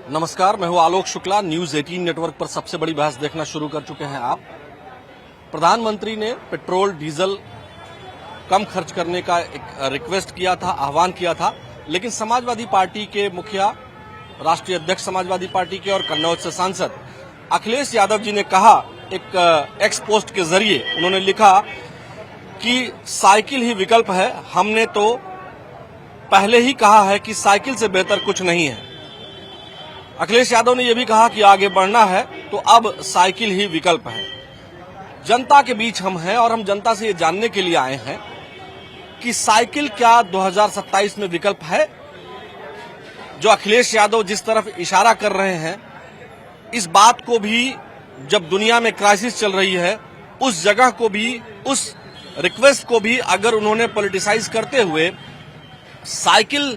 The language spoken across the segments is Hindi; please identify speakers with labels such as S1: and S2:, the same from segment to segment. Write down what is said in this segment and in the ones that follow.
S1: नमस्कार, मैं हूं आलोक शुक्ला। न्यूज 18 नेटवर्क पर सबसे बड़ी बहस देखना शुरू कर चुके हैं आप। प्रधानमंत्री ने पेट्रोल डीजल कम खर्च करने का एक रिक्वेस्ट किया था, आह्वान किया था, लेकिन समाजवादी पार्टी के मुखिया, राष्ट्रीय अध्यक्ष समाजवादी पार्टी के और कन्नौज से सांसद अखिलेश यादव जी ने कहा, एक एक्स पोस्ट के जरिए उन्होंने लिखा कि साइकिल ही विकल्प है। हमने तो पहले ही कहा है कि साइकिल से बेहतर कुछ नहीं है। अखिलेश यादव ने यह भी कहा कि आगे बढ़ना है तो अब साइकिल ही विकल्प है। जनता के बीच हम हैं और हम जनता से ये जानने के लिए आए हैं कि साइकिल क्या 2027 में विकल्प है। जो अखिलेश यादव जिस तरफ इशारा कर रहे हैं, इस बात को भी, जब दुनिया में क्राइसिस चल रही है, उस जगह को भी, उस रिक्वेस्ट को भी अगर उन्होंने पॉलिटिसाइज करते हुए साइकिल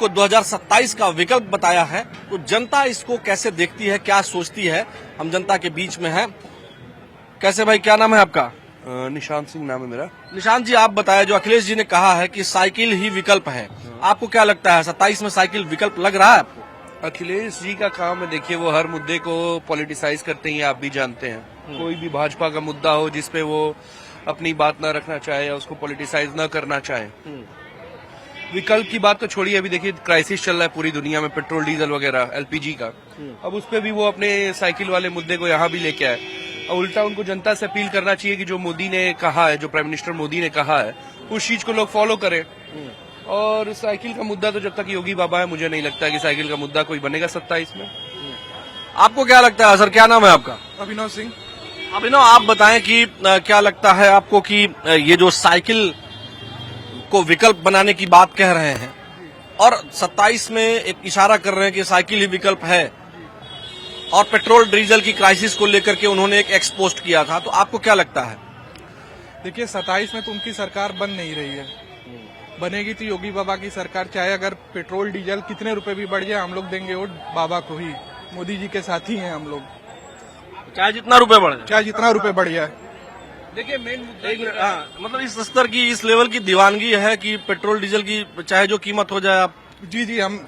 S1: को 2027 का विकल्प बताया है, तो जनता इसको कैसे देखती है, क्या सोचती है। हम जनता के बीच में हैं। कैसे भाई, क्या नाम है आपका?
S2: निशांत सिंह नाम है मेरा।
S1: निशांत जी, आप बताएं, जो अखिलेश जी ने कहा है कि साइकिल ही विकल्प है, आपको क्या लगता है 27 में साइकिल विकल्प लग रहा है आपको?
S2: अखिलेश जी का काम है, देखिए वो हर मुद्दे को पॉलिटिसाइज करते हैं, आप भी जानते हैं। कोई भी भाजपा का मुद्दा हो जिसपे वो अपनी बात न रखना चाहे या उसको पॉलिटिसाइज न करना चाहे। विकल्प की बात तो छोड़िए, अभी देखिए क्राइसिस चल रहा है पूरी दुनिया में, पेट्रोल डीजल वगैरह एलपीजी का। अब उस पे भी वो अपने साइकिल वाले मुद्दे को यहाँ भी लेके आए। और उल्टा उनको जनता से अपील करना चाहिए कि जो मोदी ने कहा है, जो प्राइम मिनिस्टर मोदी ने कहा है, उस चीज को लोग फॉलो करें। और साइकिल का मुद्दा तो जब तक योगी बाबा है, मुझे नहीं लगता कि साइकिल का मुद्दा कोई बनेगा 27 में।
S1: आपको क्या लगता है? सर, क्या नाम है आपका?
S3: अभिनव सिंह।
S1: अभिनव, आप बताएं कि क्या लगता है आपको कि ये जो साइकिल को विकल्प बनाने की बात कह रहे हैं और 27 में एक इशारा कर रहे हैं कि साइकिल ही विकल्प है, और पेट्रोल डीजल की क्राइसिस को लेकर के उन्होंने एक एक्स पोस्ट किया था, तो आपको क्या लगता है?
S3: देखिए 27 में तो उनकी सरकार बन नहीं रही है। बनेगी तो योगी बाबा की सरकार, चाहे अगर पेट्रोल डीजल कितने रुपए भी बढ़ जाए, हम लोग देंगे वोट बाबा को ही। मोदी जी के साथ ही हैं हम लोग,
S1: चाहे जितना रुपए बढ़ जाए।
S3: चाहे जितना रुपए बढ़ जाए।
S2: देखिए मेन मुद्दा
S1: मतलब इस स्तर की, इस लेवल की दीवानगी है कि पेट्रोल डीजल की चाहे जो कीमत हो जाए, आप।
S3: जी, हम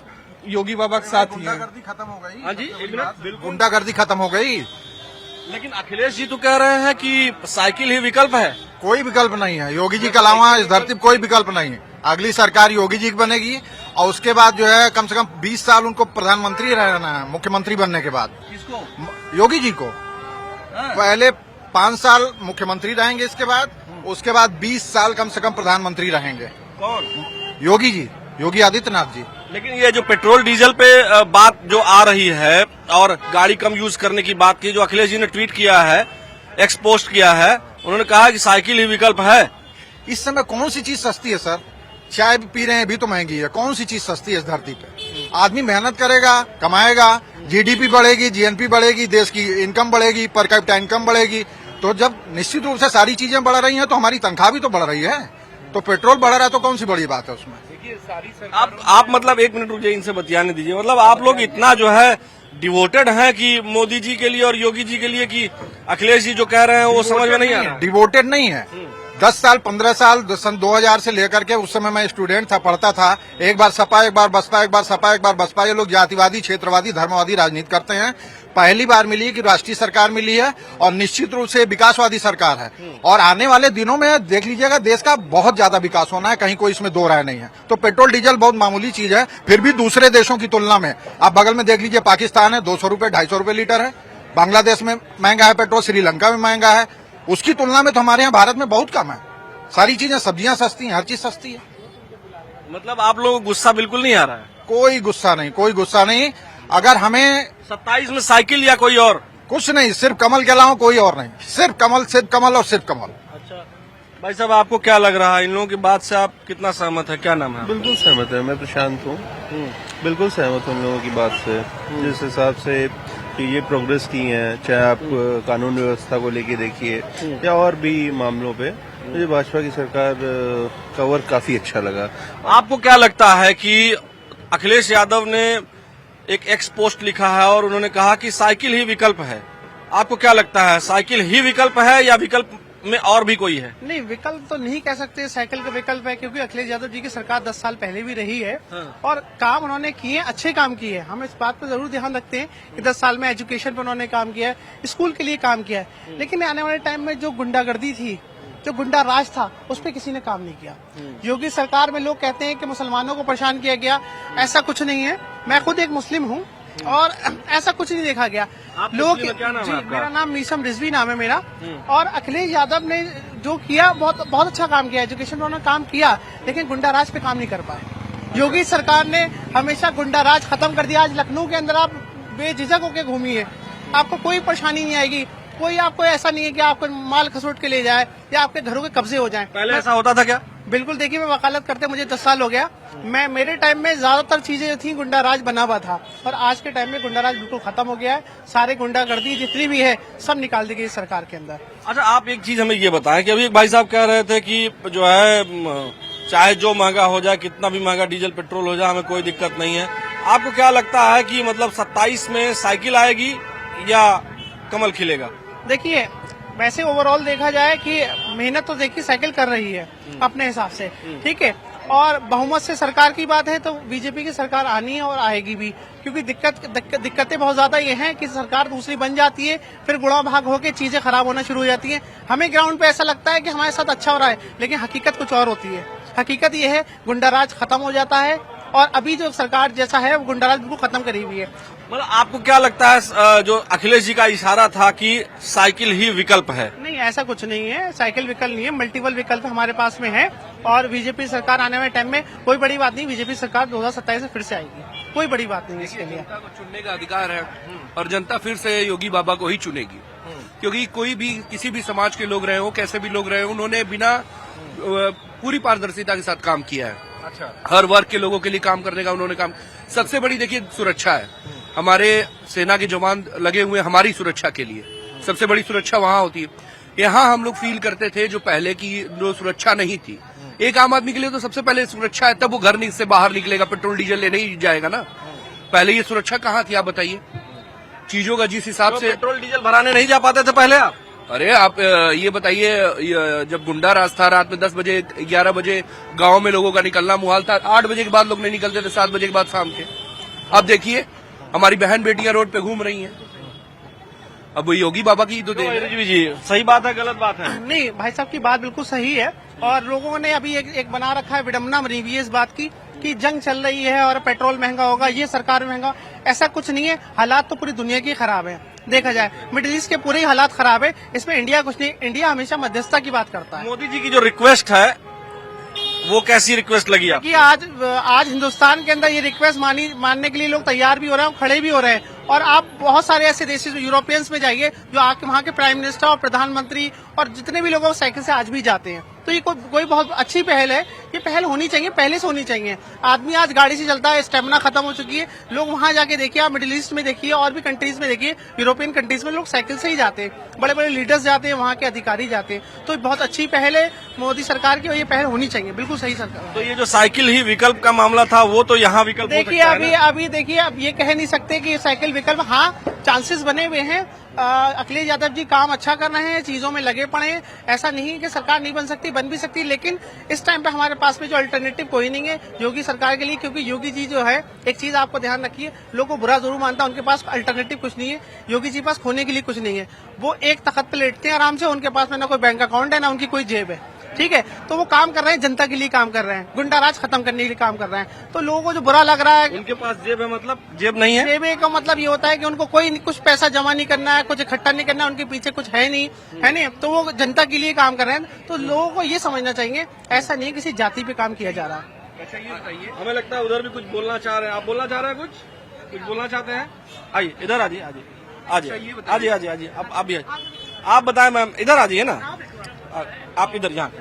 S3: योगी बाबा के साथ ही हैं।
S4: खत्म हो गई।
S1: हाँ जी, एक मिनट।
S4: गुंडागर्दी खत्म हो गई।
S1: लेकिन अखिलेश जी तो कह रहे हैं कि साइकिल ही विकल्प है।
S4: कोई विकल्प नहीं है, योगी जी के अलावा इस धरती पर कोई विकल्प नहीं है। अगली सरकार योगी जी की बनेगी और उसके बाद जो है कम से कम 20 साल उनको प्रधानमंत्री रहना है, मुख्यमंत्री बनने के बाद।
S1: किसको?
S4: योगी जी को पहले 5 साल मुख्यमंत्री रहेंगे, इसके बाद उसके बाद 20 साल कम से कम प्रधानमंत्री रहेंगे।
S1: कौन?
S4: योगी जी, योगी आदित्यनाथ जी।
S1: लेकिन ये जो पेट्रोल डीजल पे बात जो आ रही है और गाड़ी कम यूज करने की बात की, जो अखिलेश जी ने ट्वीट किया है, एक्सपोस्ट किया है, उन्होंने कहा कि साइकिल ही विकल्प है।
S4: इस समय कौन सी चीज सस्ती है सर? चाय भी पी रहे हैं, भी तो महंगी है। कौन सी चीज सस्ती है इस धरती पे? आदमी मेहनत करेगा, कमाएगा, जीडीपी बढ़ेगी, जीएनपी बढ़ेगी, देश की इनकम बढ़ेगी, पर कैपिटा इनकम बढ़ेगी। तो जब निश्चित रूप से सारी चीजें बढ़ रही हैं तो हमारी तनख्वाह भी तो बढ़ रही है। तो पेट्रोल बढ़ रहा है तो कौन सी बड़ी बात है उसमें?
S2: देखिए सारी
S1: आप मतलब एक मिनट रुकिए, इनसे बतियाने दीजिए। मतलब आप लोग इतना जो है डिवोटेड हैं कि मोदी जी के लिए और योगी जी के लिए, कि अखिलेश जी जो कह रहे हैं वो समझ में नहीं आ रहा?
S4: डिवोटेड नहीं है। 10 साल 15 साल सन 2000 से लेकर के, उस समय मैं स्टूडेंट था, पढ़ता था। एक बार सपा, एक बार बसपा, एक बार सपा, एक बार बसपा। ये लोग जातिवादी, क्षेत्रवादी, धर्मवादी राजनीति करते हैं। पहली बार मिली है कि राष्ट्रीय सरकार मिली है और निश्चित रूप से विकासवादी सरकार है। और आने वाले दिनों में देख लीजिएगा, देश का बहुत ज्यादा विकास होना है, कहीं कोई इसमें दो राय नहीं है। तो पेट्रोल डीजल बहुत मामूली चीज है, फिर भी दूसरे देशों की तुलना में। आप बगल में देख लीजिए, पाकिस्तान है, 200 रुपए 250 रुपए लीटर है। बांग्लादेश में महंगा है पेट्रोल, श्रीलंका में महंगा है। उसकी तुलना में तो हमारे यहाँ भारत में बहुत कम है। सारी चीजें, सब्जियां सस्ती हैं, हर चीज सस्ती है।
S1: मतलब आप लोगों को गुस्सा बिल्कुल नहीं आ रहा है?
S4: कोई गुस्सा नहीं, कोई गुस्सा नहीं। अगर हमें
S1: 27 में साइकिल या कोई और?
S4: कुछ नहीं, सिर्फ कमल के अलावा कोई और नहीं। सिर्फ कमल, सिर्फ कमल और सिर्फ कमल।
S1: अच्छा भाई साहब, आपको क्या लग रहा है? इन लोगों की बात से आप कितना सहमत है? क्या नाम है?
S5: बिल्कुल सहमत है, मैं प्रशांत हूँ। बिल्कुल सहमत हूँ इन लोगों की बात से। जिस हिसाब से कि ये प्रोग्रेस की है, चाहे आप कानून व्यवस्था को लेके देखिए या और भी मामलों पे, मुझे भाजपा की सरकार का वर्क काफी अच्छा लगा।
S1: आपको क्या लगता है कि अखिलेश यादव ने एक एक्स पोस्ट लिखा है और उन्होंने कहा कि साइकिल ही विकल्प है, आपको क्या लगता है? साइकिल ही विकल्प है या विकल्प में और भी कोई है?
S6: नहीं, विकल्प तो नहीं कह सकते साइकिल का विकल्प है, क्योंकि अखिलेश यादव जी की सरकार 10 साल पहले भी रही है और काम उन्होंने किए, अच्छे काम किए। हम इस बात पर जरूर ध्यान रखते हैं कि 10 साल में एजुकेशन पर उन्होंने काम किया है, स्कूल के लिए काम किया है, लेकिन आने वाले टाइम में जो गुंडागर्दी थी, जो गुंडा राज था, उस पर किसी ने काम नहीं किया। योगी सरकार में लोग कहते हैं कि मुसलमानों को परेशान किया गया, ऐसा कुछ नहीं है। मैं खुद एक मुस्लिम हूँ और ऐसा कुछ नहीं देखा गया। लोग
S1: क्या नाम है आपका?
S6: मेरा नाम मीसम रिजवी नाम है मेरा। और अखिलेश यादव ने जो किया बहुत बहुत अच्छा काम किया, एजुकेशन में उन्होंने काम किया, लेकिन गुंडा राज पे काम नहीं कर पाए। योगी सरकार ने हमेशा गुंडा राज खत्म कर दिया। आज लखनऊ के अंदर आप बेझिझक होकर घूमिए, आपको कोई परेशानी नहीं आएगी। कोई आपको ऐसा नहीं है कि आपको माल खसोट के ले जाए या आपके घरों के कब्जे हो जाएं।
S1: पहले ऐसा होता था क्या?
S6: बिल्कुल, देखिए मैं वकालत करते मुझे 10 साल हो गया। मेरे टाइम में ज्यादातर चीजें जो थी गुंडा राज बना हुआ था, और आज के टाइम में गुंडा राज बिल्कुल खत्म हो गया है। सारे गुंडागर्दी जितनी भी है सब निकाल दी गई सरकार के अंदर।
S1: अच्छा, आप एक चीज हमें ये बताएं कि अभी एक भाई साहब कह रहे थे कि जो है चाहे जो महंगा हो जाए, कितना भी महंगा डीजल पेट्रोल हो जाए, हमें कोई दिक्कत नहीं है। आपको क्या लगता है कि मतलब 27 में साइकिल आएगी या कमल खिलेगा?
S6: देखिए, वैसे ओवरऑल देखा जाए कि मेहनत तो देखिए साइकिल कर रही है अपने हिसाब से, ठीक है। और बहुमत से सरकार की बात है तो बीजेपी की सरकार आनी है और आएगी भी, क्योंकि दिक्कतें बहुत ज्यादा ये हैं कि सरकार दूसरी बन जाती है, फिर गुणा भाग होकर चीजें खराब होना शुरू हो जाती हैं। हमें ग्राउंड पे ऐसा लगता है कि हमारे साथ अच्छा हो रहा है, लेकिन हकीकत कुछ और होती है। हकीकत ये है गुंडाराज खत्म हो जाता है, और अभी जो सरकार जैसा है वो गुंडाराज बिल्कुल खत्म करी हुई है।
S1: मतलब आपको क्या लगता है जो अखिलेश जी का इशारा था कि साइकिल ही विकल्प है?
S6: नहीं, ऐसा कुछ नहीं है, साइकिल विकल्प नहीं है, मल्टीपल विकल्प हमारे पास में है। और बीजेपी सरकार आने वाले टाइम में कोई बड़ी बात नहीं, बीजेपी सरकार 2027 में फिर से आएगी, कोई बड़ी बात नहीं इसके लिए।
S2: जनता को चुनने का अधिकार है और जनता फिर से योगी बाबा को ही चुनेगी, क्योंकि कोई भी किसी भी समाज के लोग रहे हो, कैसे भी लोग रहे हो, उन्होंने बिना पूरी पारदर्शिता के साथ काम किया है।
S1: अच्छा,
S2: हर वर्ग के लोगों के लिए काम करने का उन्होंने काम। सबसे बड़ी देखिए सुरक्षा है, हमारे सेना के जवान लगे हुए हमारी सुरक्षा के लिए, सबसे बड़ी सुरक्षा वहां होती है। यहाँ हम लोग फील करते थे जो पहले की जो सुरक्षा नहीं थी, एक आम आदमी के लिए तो सबसे पहले सुरक्षा है, तब वो घर से बाहर निकलेगा, पेट्रोल डीजल लेने ही जाएगा ना। पहले ये सुरक्षा कहाँ थी, आप बताइए। चीजों का जिस हिसाब से
S1: पेट्रोल डीजल भराने नहीं जा पाते थे पहले आप?
S2: अरे आप ये बताइए, जब गुंडा राज था, रात में 10 बजे 11 बजे गांव में लोगों का निकलना मुहाल था। 8 बजे के बाद लोग नहीं निकलते थे, 7 बजे के बाद शाम के। अब देखिए हमारी बहन बेटियां रोड पे घूम रही हैं। अब वो योगी बाबा की तो
S1: जी सही बात है, गलत बात है?
S6: नहीं भाई साहब की बात बिल्कुल सही है, और लोगों ने अभी एक बना रखा है, विडम्बना बनी हुई है इस बात की कि जंग चल रही है और पेट्रोल महंगा होगा, ये सरकार महंगा। ऐसा कुछ नहीं है, हालात तो पूरी दुनिया की खराब है। देखा जाए मिडिल ईस्ट के पूरे ही हालात खराब है, इसमें इंडिया कुछ नहीं। इंडिया हमेशा मध्यस्थता की बात करता है।
S1: मोदी जी की जो रिक्वेस्ट है वो कैसी रिक्वेस्ट लगी आपको?
S6: कि आज हिंदुस्तान के अंदर ये रिक्वेस्ट मानने के लिए लोग तैयार भी हो रहे हैं, खड़े भी हो रहे हैं। और आप बहुत सारे ऐसे देश यूरोपियंस में जाइए जो आके वहाँ के प्राइम मिनिस्टर और प्रधानमंत्री और जितने भी लोग साइकिल से आज भी जाते हैं। तो ये कोई बहुत अच्छी पहल है, ये पहल होनी चाहिए, पहले से होनी चाहिए। आदमी आज गाड़ी से चलता है, स्टेमिना खत्म हो चुकी है। लोग वहाँ जाके देखिए, आप मिडिल ईस्ट में देखिए और भी कंट्रीज में देखिए, यूरोपियन कंट्रीज में लोग साइकिल से ही जाते हैं, बड़े बड़े लीडर्स जाते हैं, वहाँ के अधिकारी जाते हैं। तो बहुत अच्छी पहल है मोदी सरकार की, और ये पहल होनी चाहिए, बिल्कुल सही सरकार।
S1: तो ये जो साइकिल ही विकल्प का मामला था वो तो यहाँ विकल्प हो
S6: देखिए
S1: सकता है ना?
S6: अभी देखिए, अब ये कह नहीं सकते कि साइकिल विकल्प, हाँ चांसेस बने हुए हैं। अखिलेश यादव जी काम अच्छा कर रहे हैं, चीजों में लगे पड़े हैं। ऐसा नहीं कि सरकार नहीं बन सकती, बन भी सकती, लेकिन इस टाइम पे हमारे पास में जो अल्टरनेटिव कोई नहीं है योगी सरकार के लिए। क्योंकि योगी जी जो है, एक चीज आपको ध्यान रखिए, लोगों को बुरा जरूर मानता है, उनके पास अल्टरनेटिव कुछ नहीं है। योगी जी पास खोने के लिए कुछ नहीं है। वो एक तख्त पे लेटते हैं आराम से, उनके पास में ना कोई बैंक अकाउंट है ना उनकी कोई जेब है, ठीक है। तो वो काम कर रहे हैं, जनता के लिए काम कर रहे हैं, गुंडाराज खत्म करने के लिए काम कर रहे हैं। तो लोगों को जो बुरा लग रहा है,
S1: उनके पास जेब है, मतलब जेब नहीं है।
S6: जेब का मतलब ये होता है कि उनको कोई कुछ पैसा जमा नहीं करना है, कुछ इकट्ठा नहीं करना है, उनके पीछे कुछ है नहीं, है नहीं। तो वो जनता के लिए काम कर रहे हैं। तो लोगों को ये समझना चाहिए, ऐसा नहीं किसी जाति पे काम किया जा रहा।
S1: अच्छा ये बताइए, हमें लगता है उधर भी कुछ बोलना चाह रहे हैं। आप बोलना चाह रहे हैं, कुछ बोलना चाहते हैं? आइए इधर आ जाइए, आइए आप भी आप बताएं मैम, इधर आ जाइए ना, आप इधर यहाँ।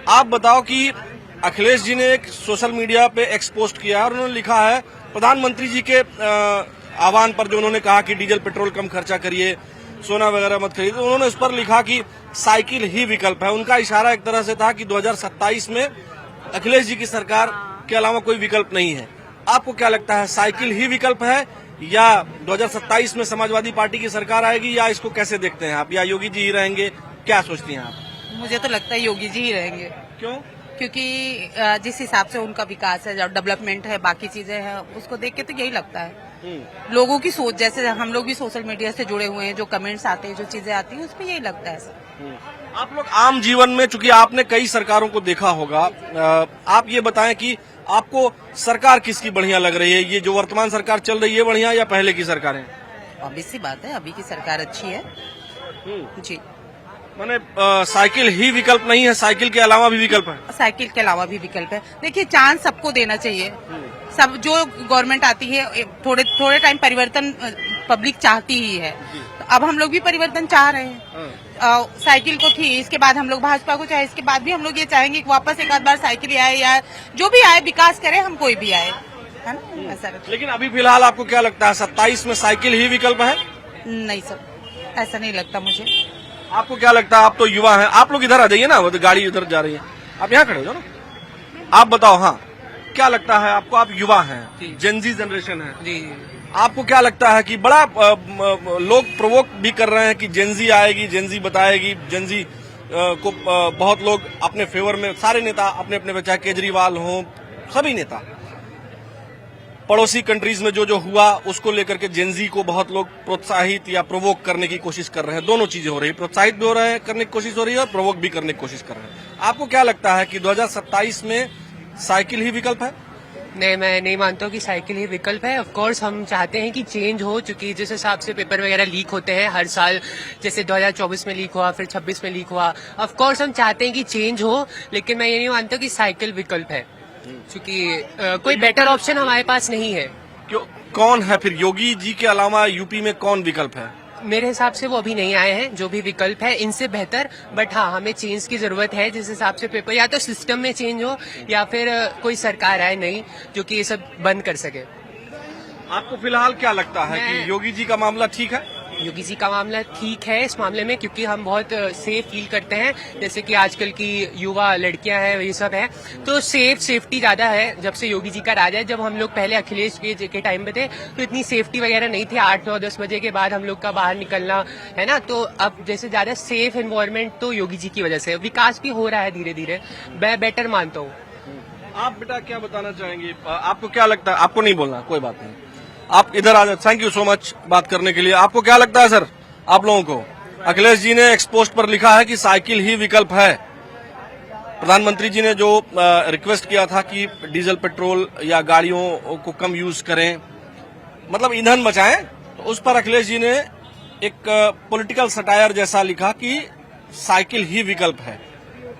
S1: आप बताओ कि अखिलेश जी ने एक सोशल मीडिया पे एक्स पोस्ट किया और उन्होंने लिखा है प्रधानमंत्री जी के आह्वान पर, जो उन्होंने कहा कि डीजल पेट्रोल कम खर्चा करिए, सोना वगैरह मत खरीदिए, तो उन्होंने उस पर लिखा कि साइकिल ही विकल्प है। उनका इशारा एक तरह से था कि 2027 में अखिलेश जी की सरकार के अलावा कोई विकल्प नहीं है। आपको क्या लगता है, साइकिल ही विकल्प है या 2027 में समाजवादी पार्टी की सरकार आएगी, या इसको कैसे देखते हैं आप? या योगी जी ही रहेंगे क्या सोचती हैं आप?
S7: मुझे तो लगता है योगी जी ही रहेंगे,
S1: क्यों?
S7: क्योंकि जिस हिसाब से उनका विकास है, डेवलपमेंट है, बाकी चीजें हैं, उसको देख के तो यही लगता है। लोगों की सोच, जैसे हम लोग भी सोशल मीडिया से जुड़े हुए हैं, जो कमेंट्स आते हैं, जो चीजें आती हैं, उस पर यही लगता है।
S1: आप लोग आम जीवन में, चूंकि आपने कई सरकारों को देखा होगा, आप ये बताएं कि आपको सरकार किसकी बढ़िया लग रही है? ये जो वर्तमान सरकार चल रही है बढ़िया, या पहले की सरकारें?
S7: ऑब्वियस सी बात है, अभी की सरकार अच्छी है जी।
S1: माने साइकिल ही विकल्प नहीं है, साइकिल के अलावा भी विकल्प है।
S7: साइकिल के अलावा भी विकल्प है। देखिए, चांस सबको देना चाहिए। सब जो गवर्नमेंट आती है, थोड़े टाइम परिवर्तन पब्लिक चाहती ही है। तो अब हम लोग भी परिवर्तन चाह रहे हैं। साइकिल को थी, इसके बाद हम लोग भाजपा को चाहे, इसके बाद भी हम लोग ये चाहेंगे कि वापस एक आध बार साइकिल आए, या जो भी आए विकास करे, हम कोई भी आए, है ना, ऐसा।
S1: लेकिन अभी फिलहाल आपको क्या लगता है, 27 में साइकिल ही विकल्प है?
S7: नहीं सर, ऐसा नहीं लगता मुझे।
S1: आपको क्या लगता है? आप तो युवा हैं, आप लोग इधर आ जाइए ना, वो तो गाड़ी इधर जा रही है, आप यहाँ खड़े हो जाओ ना। आप बताओ, हाँ, क्या लगता है आपको? आप युवा हैं, जेनजी जनरेशन है जी, आपको क्या लगता है कि बड़ा लोग प्रोवोक भी कर रहे हैं कि जेनजी आएगी, जेनजी बताएगी, जेनजी को बहुत लोग अपने फेवर में, सारे नेता अपने अपने, चाहे केजरीवाल हो, सभी नेता, पड़ोसी कंट्रीज में जो हुआ उसको लेकर के जेनजी को बहुत लोग प्रोत्साहित या प्रोवोक करने की कोशिश कर रहे हैं। दोनों चीजें हो रही है, प्रोत्साहित भी हो रहे हैं, करने की कोशिश हो रही है, और प्रोवोक भी करने की कोशिश कर रहे हैं। आपको क्या लगता है कि 2027 में साइकिल ही विकल्प है?
S8: नहीं, मैं नहीं मानता हूँ कि साइकिल ही विकल्प है। ऑफ कोर्स हम चाहते हैं कि चेंज हो, चूंकि जिस हिसाब से पेपर वगैरह लीक होते हैं हर साल, जैसे 2024 में लीक हुआ, फिर 26 में लीक हुआ। ऑफ कोर्स हम चाहते हैं कि चेंज हो, लेकिन मैं ये नहीं मानता कि साइकिल विकल्प है, क्योंकि कोई बेटर ऑप्शन हमारे पास नहीं है।
S1: क्यों? कौन है फिर? योगी जी के अलावा यूपी में कौन विकल्प है?
S8: मेरे हिसाब से वो अभी नहीं आए हैं, जो भी विकल्प है इनसे बेहतर। बट हाँ, हमें चेंज की जरूरत है, जिस हिसाब से पेपर, या तो सिस्टम में चेंज हो, या फिर कोई सरकार आए नई जो कि ये सब बंद कर सके।
S1: आपको फिलहाल क्या लगता है कि योगी जी का मामला ठीक है?
S8: योगी जी का मामला ठीक है इस मामले में, क्योंकि हम बहुत सेफ फील करते हैं। जैसे कि आजकल की युवा लड़कियां हैं, ये सब है, तो सेफ्टी ज्यादा है जब से योगी जी का राज है। जब हम लोग पहले अखिलेश के टाइम पे थे, तो इतनी सेफ्टी वगैरह नहीं थी। 8, 9, 10 बजे के बाद हम लोग का बाहर निकलना, है ना, तो अब जैसे ज्यादा सेफ एनवायरनमेंट तो योगी जी की वजह से। विकास भी हो रहा है धीरे धीरे, मैं बेटर मानता हूँ।
S1: आप बेटा क्या बताना चाहेंगे? आपको क्या लगता है? आपको नहीं बोलना, कोई बात नहीं, आप इधर आ जाए। थैंक यू सो मच बात करने के लिए। आपको क्या लगता है सर, आप लोगों को? अखिलेश जी ने एक्सपोस्ट पर लिखा है कि साइकिल ही विकल्प है। प्रधानमंत्री जी ने जो रिक्वेस्ट किया था कि डीजल पेट्रोल या गाड़ियों को कम यूज करें, मतलब ईंधन बचाएं, तो उस पर अखिलेश जी ने एक पॉलिटिकल सटायर जैसा लिखा कि साइकिल ही विकल्प है।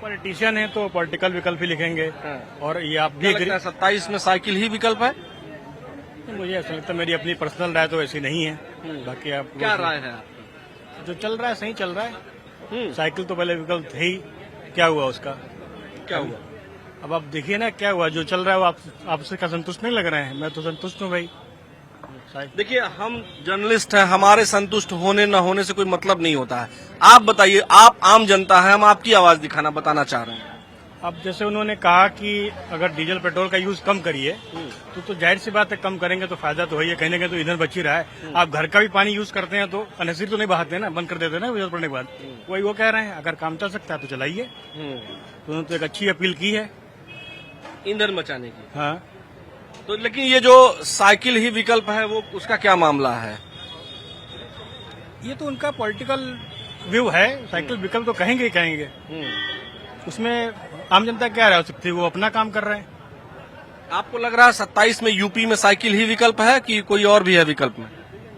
S9: पॉलिटिशियन है तो पॉलिटिकल विकल्प ही लिखेंगे। और ये आप भी
S1: 27 में साइकिल ही विकल्प है?
S9: मुझे ऐसा लगता है, मेरी अपनी पर्सनल राय तो ऐसी नहीं है। बाकी आप
S1: क्या राय है आपका?
S9: जो चल रहा है सही चल रहा है। साइकिल तो पहले विकल्प थे ही, क्या हुआ उसका?
S1: क्या हुआ?
S9: अब आप देखिए ना क्या हुआ, जो चल रहा है वो आपसे क्या संतुष्ट नहीं लग रहे हैं? मैं तो संतुष्ट हूँ भाई।
S1: देखिए, हम जर्नलिस्ट हैं, हमारे संतुष्ट होने न होने से कोई मतलब नहीं होता है। आप बताइए, आप आम जनता है, हम आपकी आवाज दिखाना बताना चाह रहे हैं।
S9: अब जैसे उन्होंने कहा कि अगर डीजल पेट्रोल का यूज कम करिए, तो जाहिर सी बात है कम करेंगे तो फायदा तो है ही, कहीं ना कहीं तो ईंधन बच ही रहा है। आप घर का भी पानी यूज करते हैं तो अननेसेसरी तो नहीं बहाते हैं ना, बंद कर देते हैं ना जरूरत पड़ने के बाद। वही वो कह रहे हैं, अगर काम चल सकता है तो चलाइए। तो उन्होंने तो एक अच्छी अपील की है
S1: ईंधन बचाने की।
S9: हाँ,
S1: तो लेकिन ये जो साइकिल ही विकल्प है, वो उसका क्या मामला है?
S9: ये तो उनका पॉलिटिकल व्यू है। साइकिल विकल्प तो कहेंगे ही कहेंगे, उसमें आम जनता क्या रह सकती है? वो अपना काम कर रहे हैं।
S1: आपको लग रहा है 27 में यूपी में साइकिल ही विकल्प है कि कोई और भी है विकल्प में?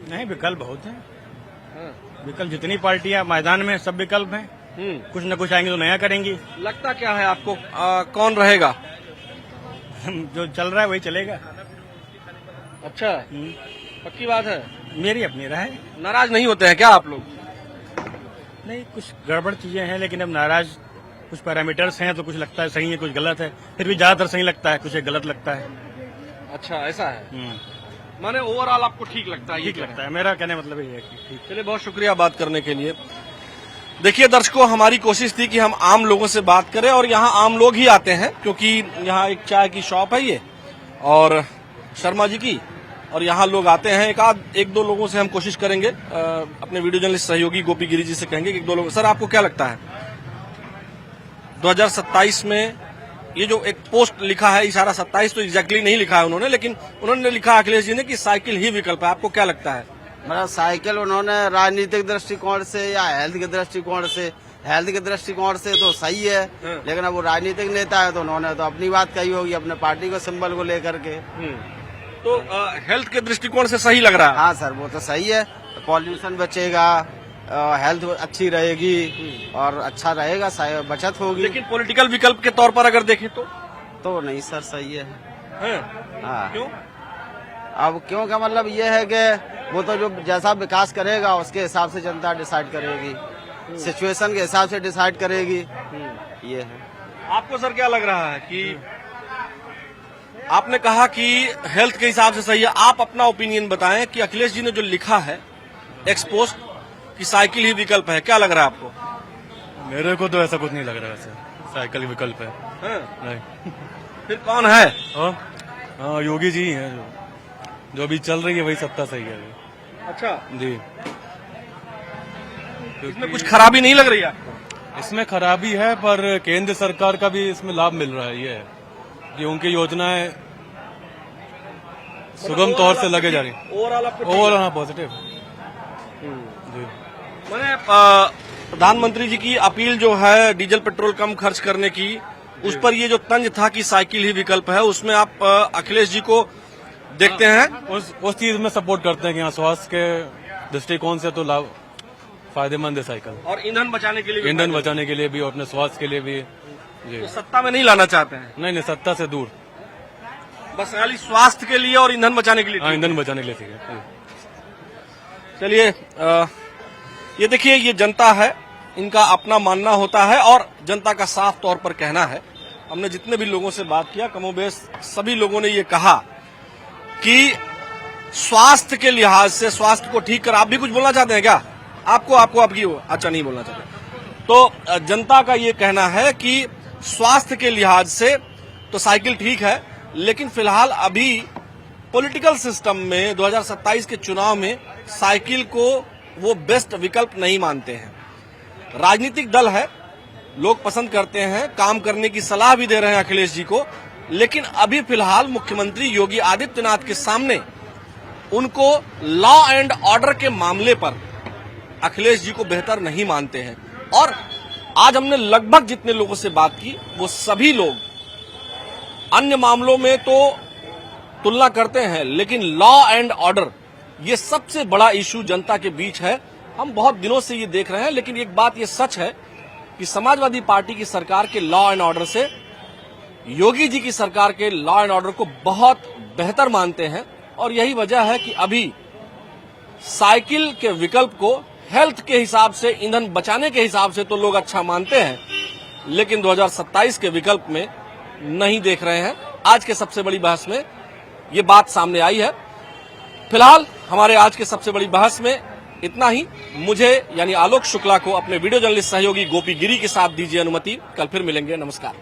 S9: नहीं, विकल्प बहुत हैं। विकल्प जितनी पार्टियां मैदान में, सब विकल्प हैं। कुछ न कुछ आएंगे तो नया करेंगी।
S1: लगता क्या है आपको, कौन रहेगा?
S9: जो चल रहा है वही चलेगा।
S1: अच्छा, पक्की बात है।
S9: मेरी अपनी राय है।
S1: नाराज नहीं होते हैं क्या आप लोग?
S9: नहीं, कुछ गड़बड़ चीजें हैं, लेकिन अब नाराज कुछ पैरामीटर्स हैं तो कुछ लगता है सही है, कुछ गलत है। फिर भी ज्यादातर सही लगता है, कुछ एक गलत लगता है।
S1: अच्छा, ऐसा है। माने ओवरऑल आपको ठीक लगता है?
S9: ठीक लगता है, मेरा कहने मतलब ये है कि ठीक।
S1: चलिए, बहुत शुक्रिया बात करने के लिए। देखिए दर्शकों, हमारी कोशिश थी कि हम आम लोगों से बात करें, और यहाँ आम लोग ही आते हैं क्योंकि यहाँ एक चाय की शॉप है ये, और शर्मा जी की, और यहाँ लोग आते हैं। एक दो लोगों से हम कोशिश करेंगे, अपने वीडियो जर्नलिस्ट सहयोगी गोपी गिरी जी से कहेंगे कि एक दो लोग। सर, आपको क्या लगता है 2027 में ये जो एक पोस्ट लिखा है, इशारा 27 तो एग्जैक्टली नहीं लिखा है उन्होंने, लेकिन उन्होंने लिखा अखिलेश जी ने कि साइकिल ही विकल्प है, आपको क्या लगता है?
S10: मतलब साइकिल उन्होंने राजनीतिक दृष्टिकोण से या हेल्थ के दृष्टिकोण से, हेल्थ के दृष्टिकोण से तो सही है, लेकिन अब वो राजनीतिक नेता है तो उन्होंने तो अपनी बात कही होगी अपने पार्टी को सिंबल को लेकर के।
S1: तो हेल्थ के दृष्टिकोण से सही लग रहा है?
S10: हाँ सर, वो तो सही है, पॉल्यूशन बचेगा, हेल्थ अच्छी रहेगी और अच्छा रहेगा, बचत होगी।
S1: लेकिन पॉलिटिकल विकल्प के तौर पर अगर देखें तो
S10: नहीं सर, सही है। हाँ,
S1: क्यों?
S10: अब क्यों का मतलब ये है कि वो तो जो जैसा विकास करेगा उसके हिसाब से जनता डिसाइड करेगी, सिचुएशन के हिसाब से डिसाइड करेगी, ये है।
S1: आपको सर क्या लग रहा है कि आपने कहा कि हेल्थ के हिसाब से सही है, आप अपना ओपिनियन बताएं कि अखिलेश जी ने जो लिखा है एक्सपोस्ट कि साइकिल ही विकल्प है, क्या लग रहा है आपको?
S9: मेरे को तो ऐसा कुछ नहीं लग रहा है सर, साइकिल विकल्प है। नहीं।
S1: फिर कौन है?
S9: हाँ, योगी जी हैं जो अभी चल रही है वही सत्ता सही है अभी।
S1: अच्छा
S9: जी,
S1: इसमें कुछ खराबी नहीं लग रही है?
S9: इसमें खराबी है पर केंद्र सरकार का भी इसमें लाभ मिल रहा है, ये है कि उनकी योजनाएं सुगम तौर से लगे जा रही। ओवरऑल हाँ पॉजिटिव जी।
S1: मैंने प्रधानमंत्री जी की अपील जो है डीजल पेट्रोल कम खर्च करने की, उस पर ये जो तंज था कि साइकिल ही विकल्प है, उसमें आप अखिलेश जी को देखते हैं?
S9: उस चीज में सपोर्ट करते हैं कि हाँ, स्वास्थ्य के दृष्टिकोण से तो लाभ फायदेमंद है साइकिल,
S1: और ईंधन बचाने के लिए
S9: ईंधन बचाने के लिए भी और अपने स्वास्थ्य के लिए भी जी।
S1: तो सत्ता में नहीं लाना चाहते हैं?
S9: नहीं, सत्ता से दूर,
S1: बस खाली स्वास्थ्य के लिए और ईंधन बचाने के लिए?
S9: हाँ, ईंधन बचाने के लिए ठीक है।
S1: चलिए, ये देखिए, ये जनता है, इनका अपना मानना होता है और जनता का साफ तौर पर कहना है। हमने जितने भी लोगों से बात किया, कमोबेश सभी लोगों ने ये कहा कि स्वास्थ्य के लिहाज से स्वास्थ्य को ठीक कर। आप भी कुछ बोलना चाहते हैं क्या? आपको आपकी अच्छा नहीं बोलना चाहते? तो जनता का ये कहना है कि स्वास्थ्य के लिहाज से तो साइकिल ठीक है, लेकिन फिलहाल अभी पॉलिटिकल सिस्टम में 2027 के चुनाव में साइकिल को वो बेस्ट विकल्प नहीं मानते हैं। राजनीतिक दल है, लोग पसंद करते हैं, काम करने की सलाह भी दे रहे हैं अखिलेश जी को, लेकिन अभी फिलहाल मुख्यमंत्री योगी आदित्यनाथ के सामने उनको लॉ एंड ऑर्डर के मामले पर अखिलेश जी को बेहतर नहीं मानते हैं। और आज हमने लगभग जितने लोगों से बात की, वो सभी लोग अन्य मामलों में तो तुलना करते हैं, लेकिन लॉ एंड ऑर्डर ये सबसे बड़ा इशू जनता के बीच है। हम बहुत दिनों से ये देख रहे हैं, लेकिन एक बात ये सच है कि समाजवादी पार्टी की सरकार के लॉ एंड ऑर्डर से योगी जी की सरकार के लॉ एंड ऑर्डर को बहुत बेहतर मानते हैं। और यही वजह है कि अभी साइकिल के विकल्प को हेल्थ के हिसाब से, ईंधन बचाने के हिसाब से तो लोग अच्छा मानते हैं, लेकिन 2027 के विकल्प में नहीं देख रहे हैं। आज के सबसे बड़ी बहस में ये बात सामने आई है। फिलहाल हमारे आज के सबसे बड़ी बहस में इतना ही। मुझे यानी आलोक शुक्ला को अपने वीडियो जर्नलिस्ट सहयोगी गोपी गिरी के साथ दीजिए अनुमति। कल फिर मिलेंगे। नमस्कार।